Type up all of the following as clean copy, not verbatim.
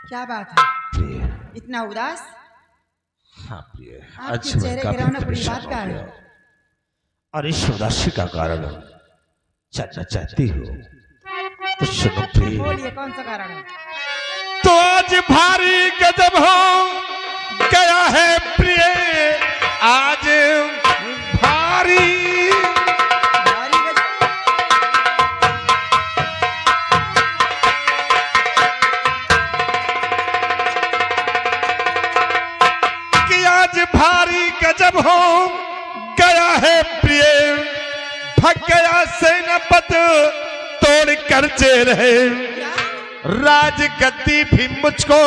क्या बात है? प्रिय। इतना उदास? हाँ प्रिय, आपके आज मैं चेहरे काफी गिरावना बुरी परेशान बात हो का गया है। हूँ। और इस उदासी का कारण जानना चाहती हो तो सुनो प्रिय। बोलिए कौन सा कारण है? तो आज भारी गजब हो गया है प्रिय, आज भारी भारी गजब। कि आज भारी गजब हो गया है प्रिय, भग गया सेनापति तोड़ कर जेल है। क्या? राज गद्दी भी मुझको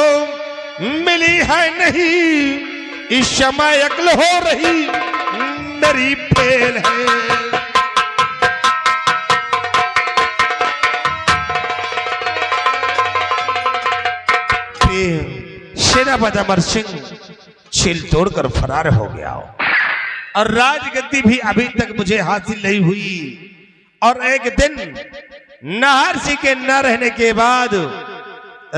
मिली है नहीं, इस समय अकल हो रही मेरी फेल है। सेनापति अमर सिंह छील तोड़कर फरार हो गया और राजगद्दी भी अभी तक मुझे हासिल नहीं हुई। और एक दिन नाहर सिंह के न रहने के बाद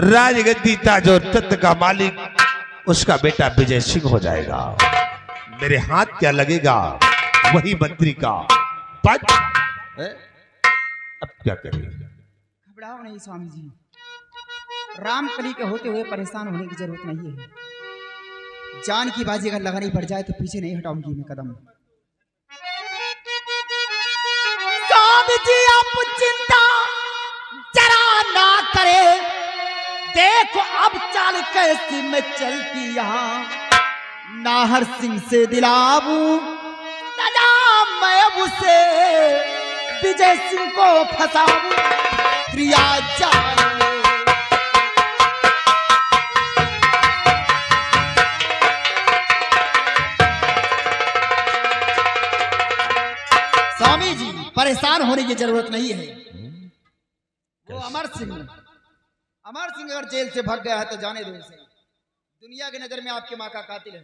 राजगद्दी ताज और तख्त का मालिक उसका बेटा विजय सिंह हो जाएगा। मेरे हाथ क्या लगेगा वही मंत्री का पद। अब क्या करें? घबराओ नहीं स्वामी जी, रामकली के होते हुए परेशान होने की जरूरत नहीं है। जान की बाजी अगर लगानी पड़ जाए तो पीछे नहीं हटाऊंगी मैं कदम। स्वामी जी आप चिंता जरा ना करे, देखो अब चाल कैसी मैं चलती यहाँ। नाहर सिंह से दिलाऊं सजा मैं उसे, विजय सिंह को फंसाऊं प्रिया जान। स्वामी जी परेशान होने की जरूरत नहीं है। वो अमर सिंह अगर जेल से भाग गया है तो जाने दो उसे। दुनिया की नजर में आपकी माँ का कातिल है।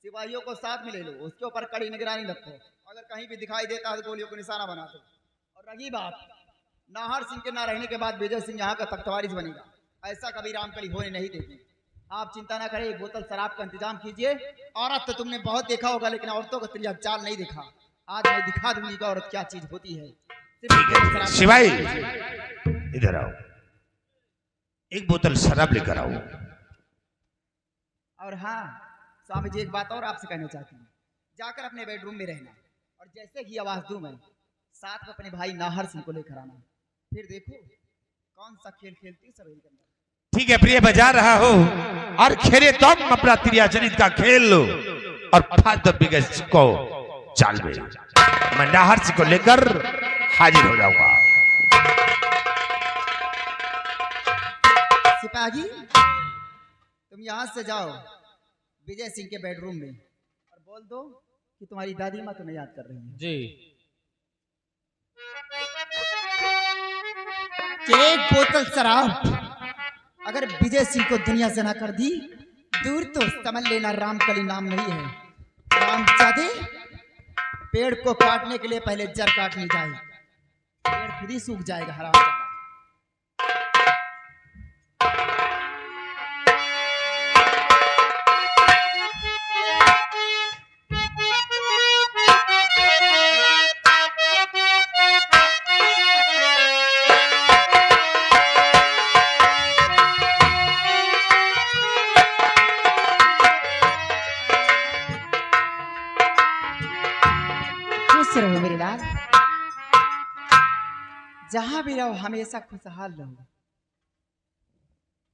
सिपाहियों को साथ में ले लो, उसके ऊपर कड़ी निगरानी रखो। अगर कहीं भी दिखाई देता है तो गोलियों को निशाना बना दो। और रही बात नाहर सिंह के ना रहने के बाद विजय सिंह यहाँ का तख्तवारिस बनेगा, ऐसा कभी रामकली होने नहीं देगी। आप चिंता ना करें, एक बोतल शराब का इंतजाम कीजिए। औरत तो तुमने बहुत देखा होगा लेकिन औरतों का तरीका चाल नहीं देखा। आज मैं दिखा दूंगी कि औरत क्या चीज होती है। शिवाई इधर आओ, एक बोतल शराब लेकर आओ। और हाँ स्वामी जी एक बात और आपसे कहना चाहती हूँ, जाकर अपने बेडरूम में रहना और जैसे ही आवाज दूं मैं साथ में अपने भाई नाहर सिंह को लेकर आना। फिर देखो कौन सा खेल खेलती है सवेरे के अंदर। ठीक है प्रिय, बजा रहा हो और खेले तुम अपना त्रियाचरित का खेल लो और फादर बिगस को चाल में मैं नाहर सिंह को लेकर हाजिर हो जाऊंगा। सिपाही तुम यहाँ से जाओ विजय सिंह के बेडरूम में और बोल दो कि तुम्हारी दादी माँ तुम्हें याद कर रही है जी। एक बोतल शराब अगर विजय सिंह को दुनिया से ना कर दी दूर तो समझ लेना रामकली नाम नहीं है। रामजादे पेड़ को काटने के लिए पहले जड़ काटनी चाहिए, पेड़ खुद ही सूख जाएगा हरामजादा। खुश रहो मेरे लाल, जहां भी रहो हमेशा खुशहाल रहो।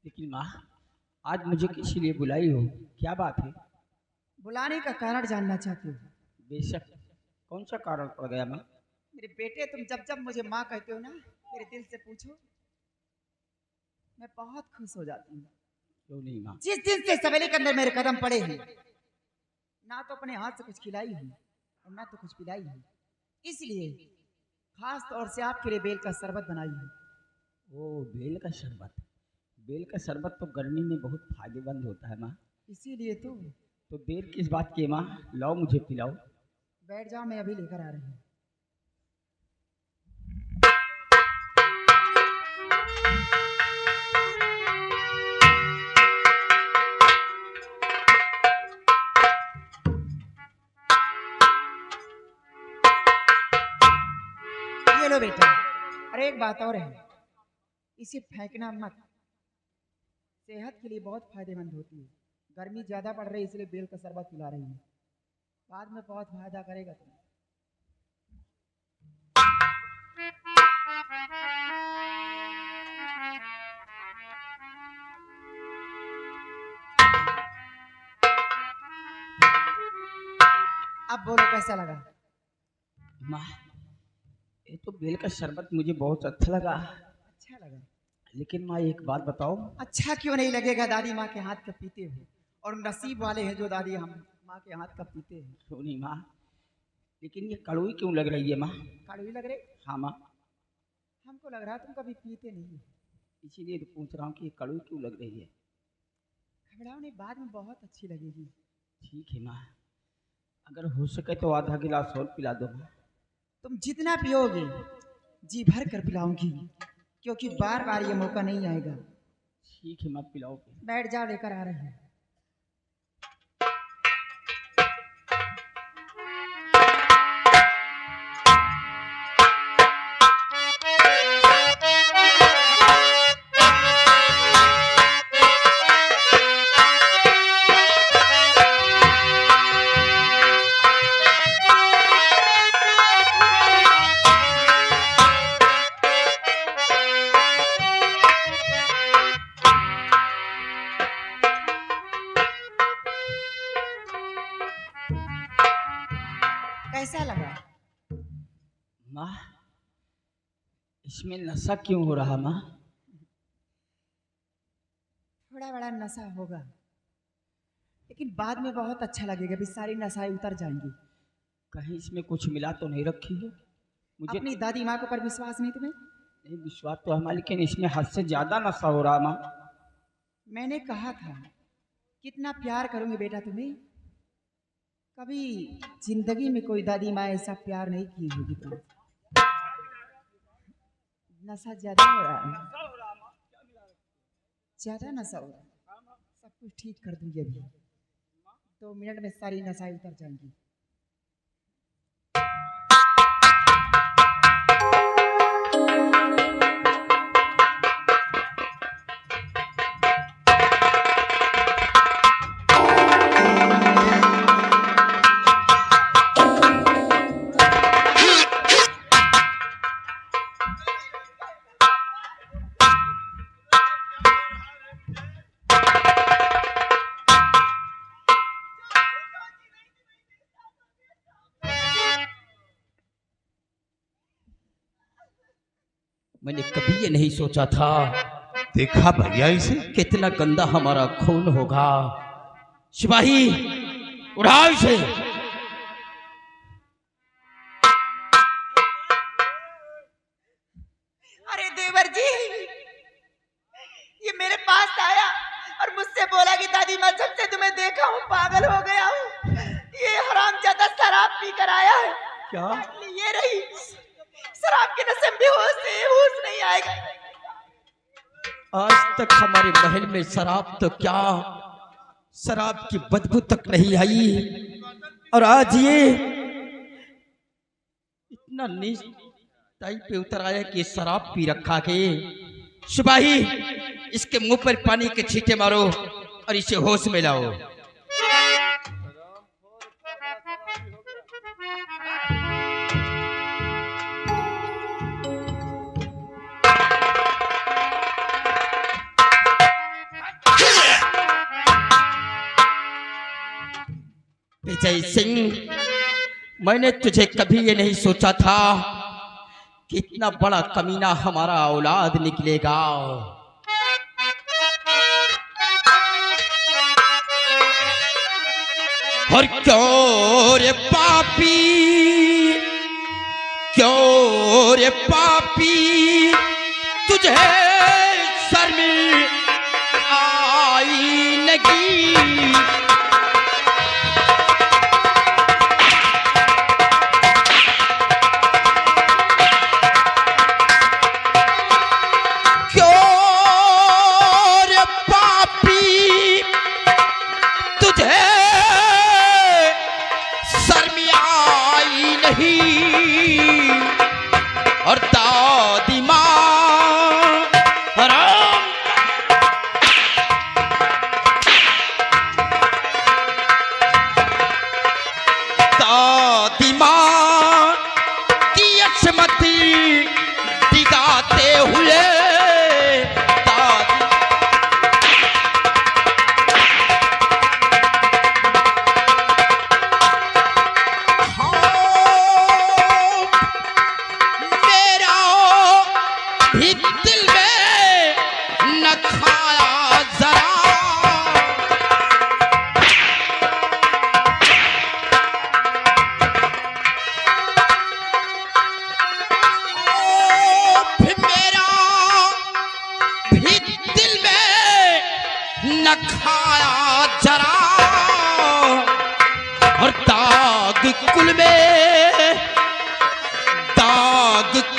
लेकिन माँ आज मुझे किसी लिए बुलाई हो, क्या बात है? बुलाने का कारण जानना चाहते हो? बेशक, कौन सा कारण पड़ गया माँ? मेरे बेटे तुम जब जब मुझे माँ कहते हो ना मेरे दिल से पूछो मैं बहुत खुश हो जाती हूँ। क्यों नहीं माँ? जिस दिन से सवेरे के अंदर मेरे कदम पड़े हैं ना तो अपने हाथ से कुछ खिलाई है और ना तो कुछ पिलाई है, इसलिए खास तौर से आपके लिए बेल का शरबत बनाई है। ओ बेल का शरबत, बेल का शरबत तो गर्मी में बहुत फायदेमंद होता है माँ। इसीलिए तो देर किस बात की माँ, लाओ मुझे पिलाओ। बैठ जाओ मैं अभी लेकर आ रही हूँ। ले लो बेटा। और एक बात और है, इसे फेंकना मत, सेहत के लिए बहुत फायदेमंद होती है। गर्मी ज्यादा पड़ रही है इसलिए बेल का शरबत पिला रही है, बाद में बहुत फायदा करेगा तुम्हें। अब बोलो कैसा लगा? माँ, ये तो बेल का शरबत मुझे बहुत अच्छा लगा, अच्छा लगा। लेकिन माँ एक बात बताओ। अच्छा क्यों नहीं लगेगा, दादी माँ के हाथ का पीते हो, और नसीब वाले हैं जो दादी हम माँ के हाथ का पीते हैं। क्यों नहीं माँ, लेकिन ये कड़वी क्यों लग रही है माँ? कड़वी लग रही? हाँ माँ। हमको लग रहा है तुम कभी पीते नहीं हो, इसीलिए तो पूछ रहा हूँ कि ये कड़वी क्यों लग रही है। घबराओ नहीं, बाद में बहुत अच्छी लगेगी। ठीक है माँ, अगर हो सके तो आधा गिलास और पिला दो माँ। तुम जितना पियोगे जी भर कर पिलाऊंगी, क्योंकि बार बार ये मौका नहीं आएगा। ठीक है माँ, पिलाओ। बैठ जाओ, लेकर आ रहे हैं। कैसा लगा? माँ, इसमें नशा क्यों हो रहा माँ? थोड़ा बड़ा नशा होगा, लेकिन बाद में बहुत अच्छा लगेगा, भी सारी नशाएं उतर जाएंगी। कहीं इसमें कुछ मिला तो नहीं रखी हो? मुझे अपनी दादी माँ के ऊपर विश्वास नहीं तुम्हें? नहीं, विश्वास तो हमारा, लेकिन इसमें हद से ज्यादा नशा हो रहा माँ। मैंने कहा था कितना प्यार करूंगी बेटा तुम्हें, कभी जिंदगी में कोई दादी माँ ऐसा प्यार नहीं की होगी तुम। नशा ज्यादा हो रहा है, ज्यादा नशा हो रहा है। सब कुछ ठीक कर दूंगी, अभी 2 मिनट में सारी नशाएं उतर जाएंगी। मैंने कभी ये नहीं सोचा था देखा भैया इसे, कितना गंदा हमारा खून होगा। सिपाही, उड़ाओ इसे। अरे देवर जी, ये मेरे पास आया और मुझसे बोला कि दादी माँ जब से तुम्हें देखा हूँ पागल हो गया हूँ। ये हरामजादा शराब पी कर आया है। क्या? ये रही शराब के नशे में होश नहीं आएगा। आज तक हमारे महल में शराब तो क्या, शराब की बदबू तक नहीं आई, और आज ये इतना नीच टाइप पे उतर आया कि शराब पी रखा के। सिपाही, इसके मुंह पर पानी के छींटे मारो और इसे होश में लाओ। विजय सिंह, मैंने तुझे कभी ये नहीं सोचा था कि इतना बड़ा कमीना हमारा औलाद निकलेगा। और क्यों रे पापी, क्यों रे पापी, तुझे शर्म आई नहीं? और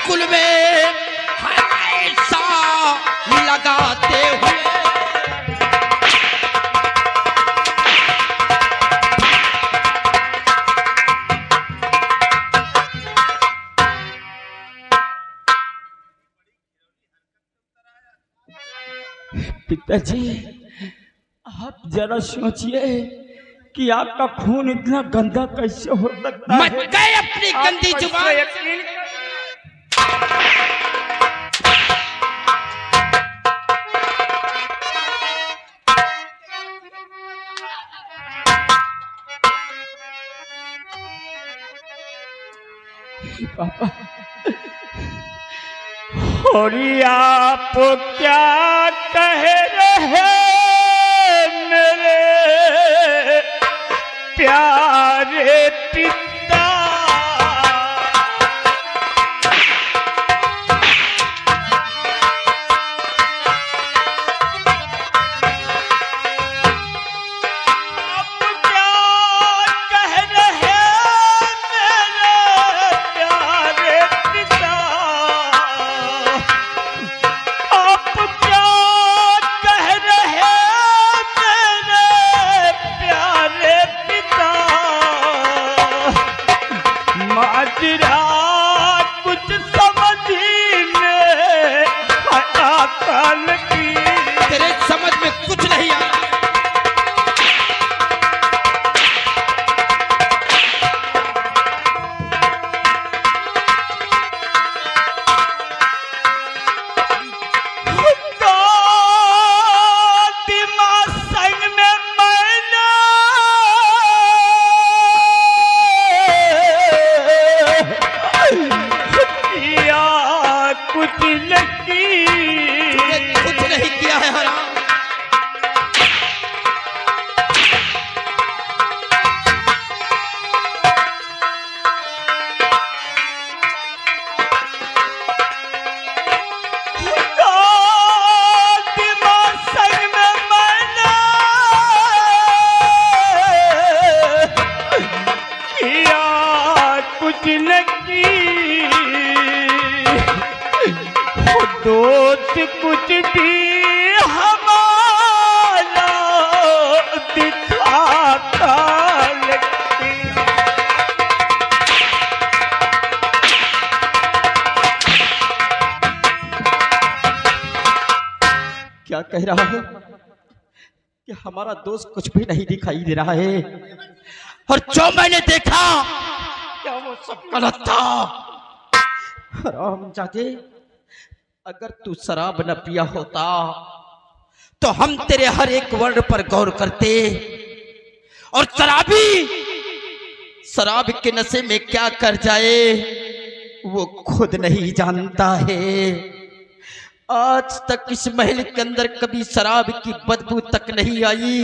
कुल में हमेशा लगाते हुए। पिताजी, आप जरा सोचिए कि आपका खून इतना गंदा कैसे हो सकता है? मत गए अपनी गंदी जुबान। पापा, और ये आप क्या कह रहे मेरे प्यारे पिता? कुछ समझ में अकल की, तेरे समझ में कुछ नहीं आ रहा। दोस्त कुछ भी हमारा दिखाता लगती। क्या कह रहा है कि हमारा दोस्त कुछ भी नहीं दिखाई दे रहा है, और जो मैंने देखा क्या वो सब गलत था। हरामजादे, अगर तू शराब न पिया होता तो हम तेरे हर एक वर्ड पर गौर करते, और शराबी शराब के नशे में क्या कर जाए वो खुद नहीं जानता है। आज तक इस महल के अंदर कभी शराब की बदबू तक नहीं आई,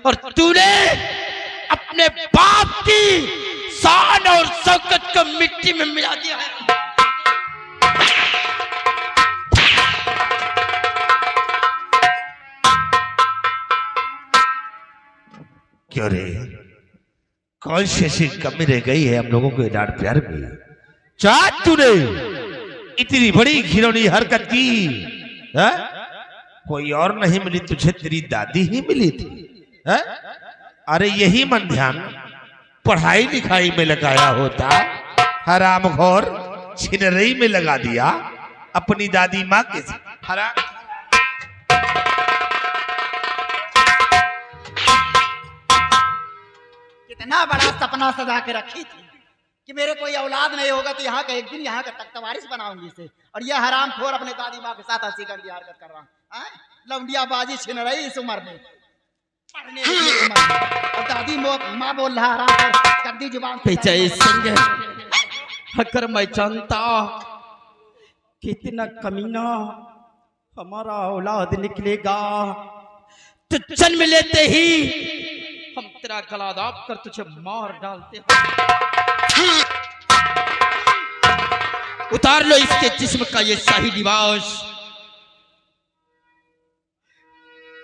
और तूने अपने बाप की शान और शौकत को मिट्टी में मिला दिया है। क्यों रे, कौन सी ऐसी कमी रह गई है हम लोगों के डांट प्यार में? चाट तूने इतनी बड़ी घिनौनी हरकत की है? कोई और नहीं मिली तुझे, तेरी दादी ही मिली थी है? अरे यही मन ध्यान पढ़ाई लिखाई में लगाया होता, हरामखोर छिनरई में लगा दिया अपनी दादी माँ के साथ। हराम कितना बड़ा सपना सजा के रखी थी कि मेरे कोई औलाद नहीं होगा तो यहाँ का एक दिन यहाँ का तख्त वारिस बनाऊंगी इसे, और यह हरामखोर अपने दादी माँ के साथ हंसी गंदी हरकत कर रहा है। लौंडिया बाजी छिन रही इस उम्र में, पढ़ने की उम्र में, और दादी माँ बोल रहा हरामखोर गंदी जुबान से। विजय सिंह, अगर मैं जानता कितना कमीना हमारा औलाद निकलेगा तो जन्म लेते ही हम तेरा गला दाब कर तुझे मार डालते हैं। उतार लो इसके जिस्म का ये शाही लिबास,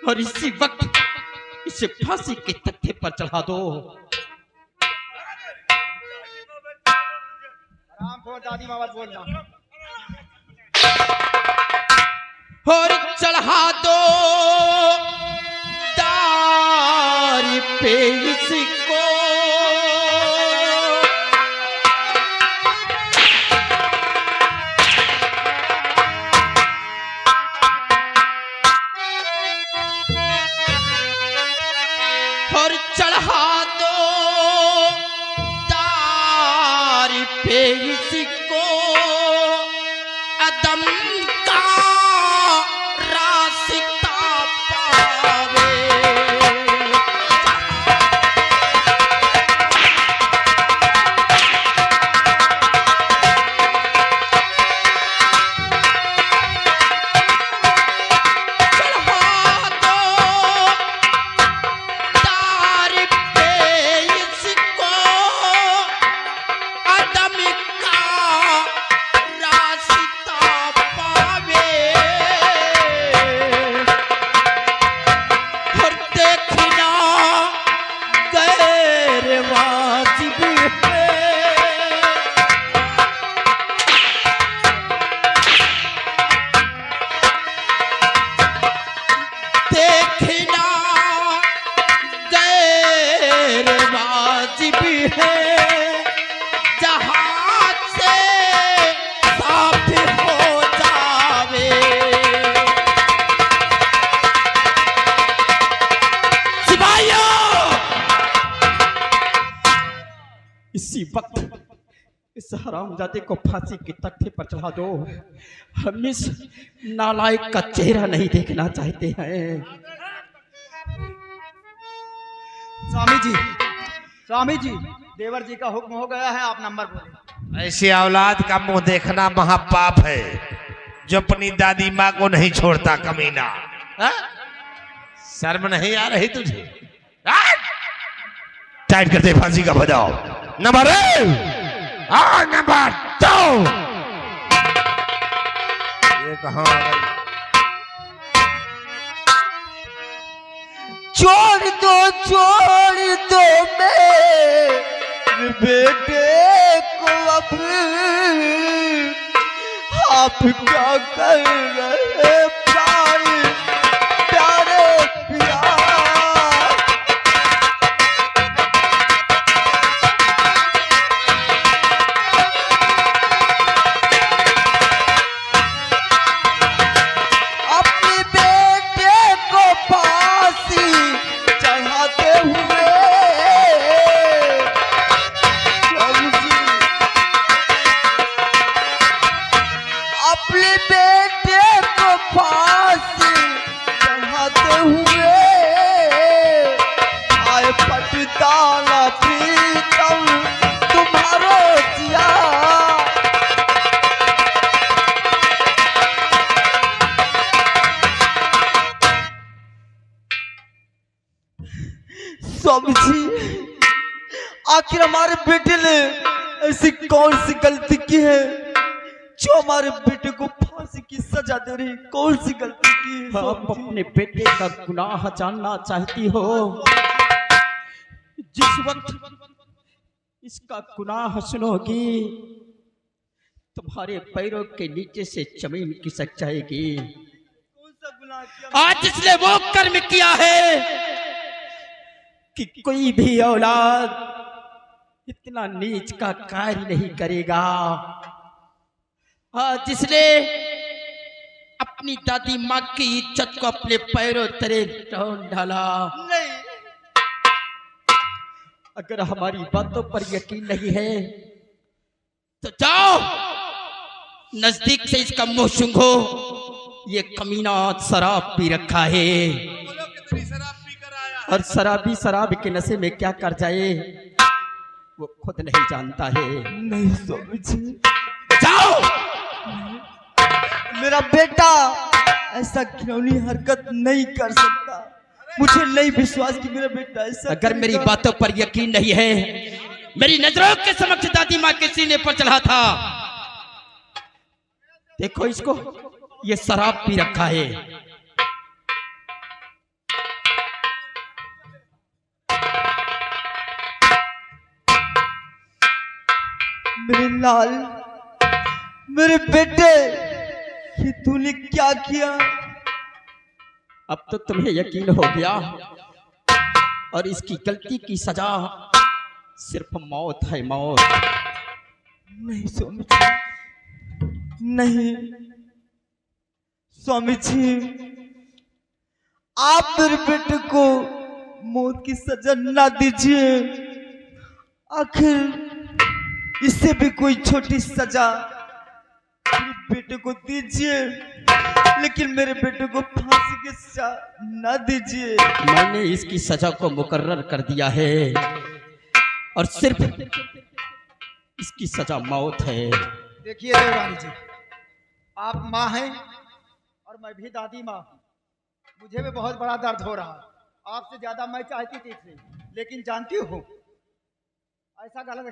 और इसी वक्त इसे फांसी के तख्ते पर चढ़ा दो। हरामखोर दादी माँ मत बोलना। और चढ़ा दो दार पे इसको, और चढ़ा दो दार पे इसको, अदम का रास्ता पावे। इसी वक्त इस हरामजादे को फांसी के तख्ते पर चढ़ा दो। हम इस नालायक का चेहरा नहीं देखना चाहते हैं। स्वामी जी देवर जी का हुक्म हो गया है, आप नंबर बोले। ऐसी औलाद का मुंह देखना महापाप है जो अपनी दादी माँ को नहीं छोड़ता कमीना। हा? शर्म नहीं आ रही तुझे? टाइट करते फांसी का बजाओ। नंबर 1 और नंबर 2। ये कहाँ आ गई? छोड़ दो मेरे बेटे को अब, आप क्या कर रहे प्यारे प्यारे प्यार। स्वामी जी, आखिर हमारे बेटे ने ऐसी कौन सी गलती की है जो हमारे बेटे को फांसी की सजा दे रही? कौन सी गलती की है? आप अपने बेटे का गुनाह जानना चाहती हो? जिस वक्त इसका गुनाह सुनोगी तुम्हारे पैरों के नीचे से जमीन खिसक जाएगी। कौन सा गुनाह किया? आज इसने वो कर्म किया है कि कोई भी औलाद इतना नीच का कार्य नहीं करेगा। आज इसने अपनी दादी माँ की इज्जत को अपने पैरों तले तोड़ डाला। नहीं, अगर हमारी बातों पर यकीन नहीं है तो जाओ नजदीक से इसका मुंह सूंघो। ये कमीना शराब पी रखा है और शराबी शराब के नशे में क्या कर जाए वो खुद नहीं जानता है। नहीं स्वामी जी, जाओ। मेरा बेटा ऐसा घिनौनी हरकत नहीं कर सकता। मुझे नहीं विश्वास कि मेरा बेटा ऐसा। अगर मेरी बातों पर यकीन नहीं है, मेरी नजरों के समक्ष दादी माँ के सीने पर चढ़ा था। देखो इसको, ये शराब पी रखा है। मेरे लाल, मेरे बेटे, कि तूने क्या किया। अब तो तुम्हें यकीन हो गया और इसकी गलती की सजा सिर्फ मौत है, मौत। नहीं स्वामी जी, नहीं स्वामी जी, आप मेरे बेटे को मौत की सजा ना दीजिए। आखिर इससे भी कोई छोटी सजा मेरे बेटे को दीजिए, लेकिन मेरे बेटे को फांसी की सजा ना दीजिए। मैंने इसकी सजा को मुकर्रर कर दिया है और सिर्फ इसकी सजा मौत है। देखिए देवरानी जी, आप माँ हैं और मैं भी दादी माँ हूँ। मुझे भी बहुत बड़ा दर्द हो रहा है। आपसे ज्यादा मैं चाहती थी इसे, लेकिन जानती हूँ ऐसा गलत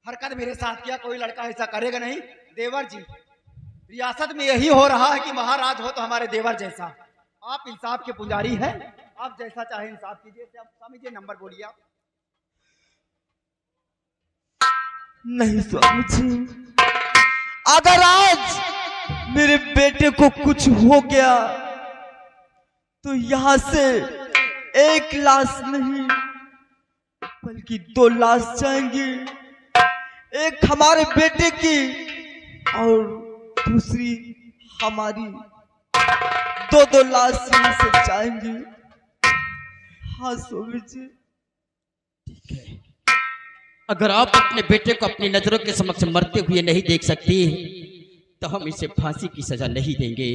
हरकत मेरे साथ किया, कोई लड़का ऐसा करेगा नहीं। देवर जी, रियासत में यही हो रहा है कि महाराज हो तो हमारे देवर जैसा। आप इंसाफ के पुजारी हैं, आप जैसा चाहे इंसाफ कीजिए। स्वामी जी नंबर बोलिए आप। नहीं स्वामी जी, अगर आज मेरे बेटे को कुछ हो गया तो यहां से एक लाश नहीं बल्कि 2 लाश जाएंगी। एक हमारे बेटे की और दूसरी हमारी। 2 लाश यहां से जाएंगी। हाँ स्वामी जी। ठीक है, अगर आप अपने बेटे को अपनी नजरों के समक्ष मरते हुए नहीं देख सकती तो हम इसे फांसी की सजा नहीं देंगे।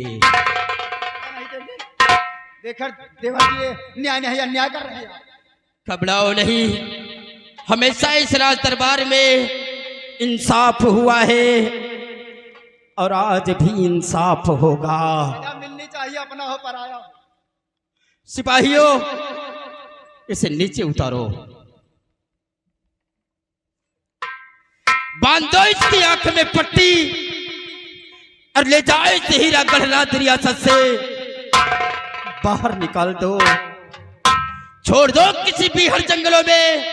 देखकर देवर जी ये न्याय नहीं अन्याय कर रहे हैं। घबराओ नहीं, हमेशा इस राज दरबार में इंसाफ हुआ है और आज भी इंसाफ होगा। मिलनी चाहिए, अपना हो पराया। सिपाहियों, इसे नीचे उतारो, बांधो इसकी आंख में पट्टी और ले जाओ इसे हीरा गढ़नाथ रियासत से बाहर निकाल दो। छोड़ दो किसी भी हर जंगलों में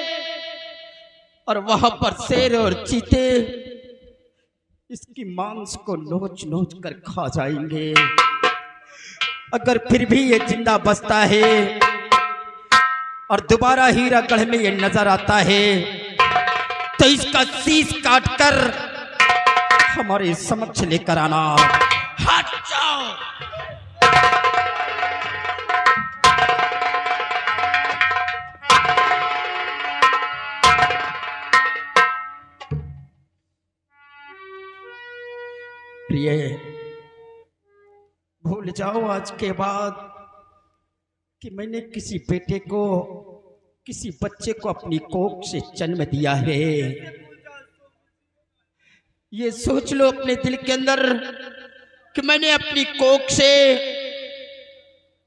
और वहां पर शेर और चीते इसकी मांस को नोच नोच कर खा जाएंगे। अगर फिर भी ये जिंदा बचता है और दोबारा हीरागढ़ में ये नजर आता है तो इसका शीश काटकर हमारे समक्ष लेकर आना। हट जाओ। प्रिय, भूल जाओ आज के बाद कि मैंने किसी बेटे को, किसी बच्चे को अपनी कोख से जन्म दिया है। ये सोच लो अपने दिल के अंदर कि मैंने अपनी कोख से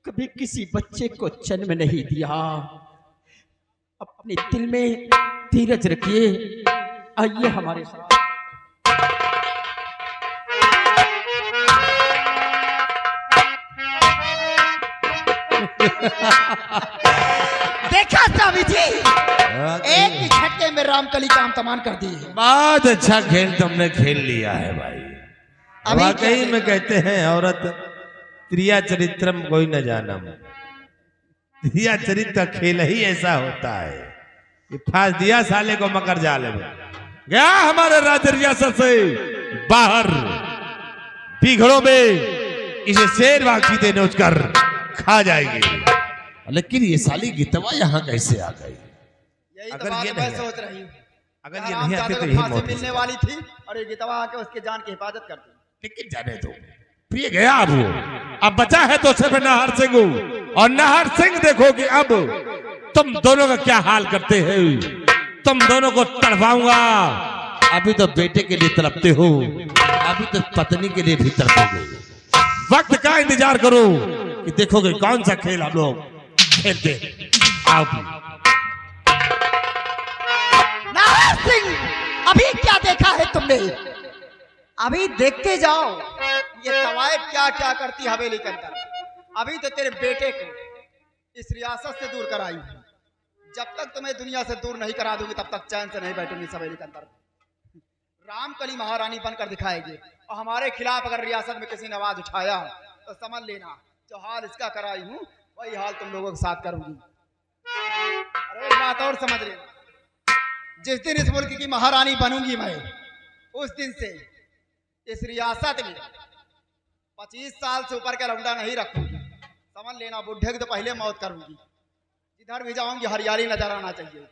कभी किसी बच्चे को जन्म नहीं दिया। अपने दिल में धीरज रखिए। आइए हमारे साथ। देखा स्वामी जी, एक ही झटके में रामकली काम तमाम कर दी है। बहुत अच्छा खेल तुमने खेल लिया है भाई। वाकई में कहते हैं औरत त्रिया चरित्रम कोई न जानम। त्रिया चरित्र खेल ही ऐसा होता है कि फांस दिया साले को मकर जाले में गया हमारे राज्य रियासत से बाहर बिघड़ों में इसे शेर वाकी दे नोच कर खा जाएगी। लेकिन ये साली गितवा यहाँ कैसे आ गई? यही तो बात मैं सोच रही हूँ। अगर ये नहीं आते तो यही मौत मिलने वाली थी और ये गितवा आके उसके जान की हिफाजत करती। लेकिन जाने दो, प्रिय गया अब वो, अब बचा है तो सिर्फ नाहर सिंह और नाहर सिंह देखो कि अब तुम दोनों का क्या हाल करते हैं। तुम दोनों को तड़पाऊंगा। अभी तो बेटे के लिए तड़पते हो, अभी तो पत्नी के लिए भी तड़पोगे। वक्त का इंतजार करो कि देखोगे कौन सा खेल हम लोग खेलते। आओ नाहर सिंह, अभी क्या देखा है तुमने? अभी देखते जाओ ये तवायफ क्या क्या करती हवेली के अंदर। अभी तो तेरे बेटे को इस रियासत से दूर कराई है। जब तक तुम्हें दुनिया से दूर नहीं करा दूंगी तब तक चैन से नहीं बैठूंगी इस हवेली के अंदर। रामकली महारानी बनकर दिखाएगी। और हमारे खिलाफ अगर रियासत में किसी ने आवाज उठाया तो समझ लेना जो हाल इसका कराई हूं वही हाल तुम लोगों के साथ करूंगी। अरे एक बात और समझ लेना, जिस दिन इस मुल्क की महारानी बनूंगी मैं, उस दिन से इस रियासत में 25 साल से ऊपर का लौंडा नहीं रखूंगी। समझ लेना, बुढ़े की तो पहले मौत करूंगी। जिधर भी जाऊंगी हरियाली नजर आना चाहिए।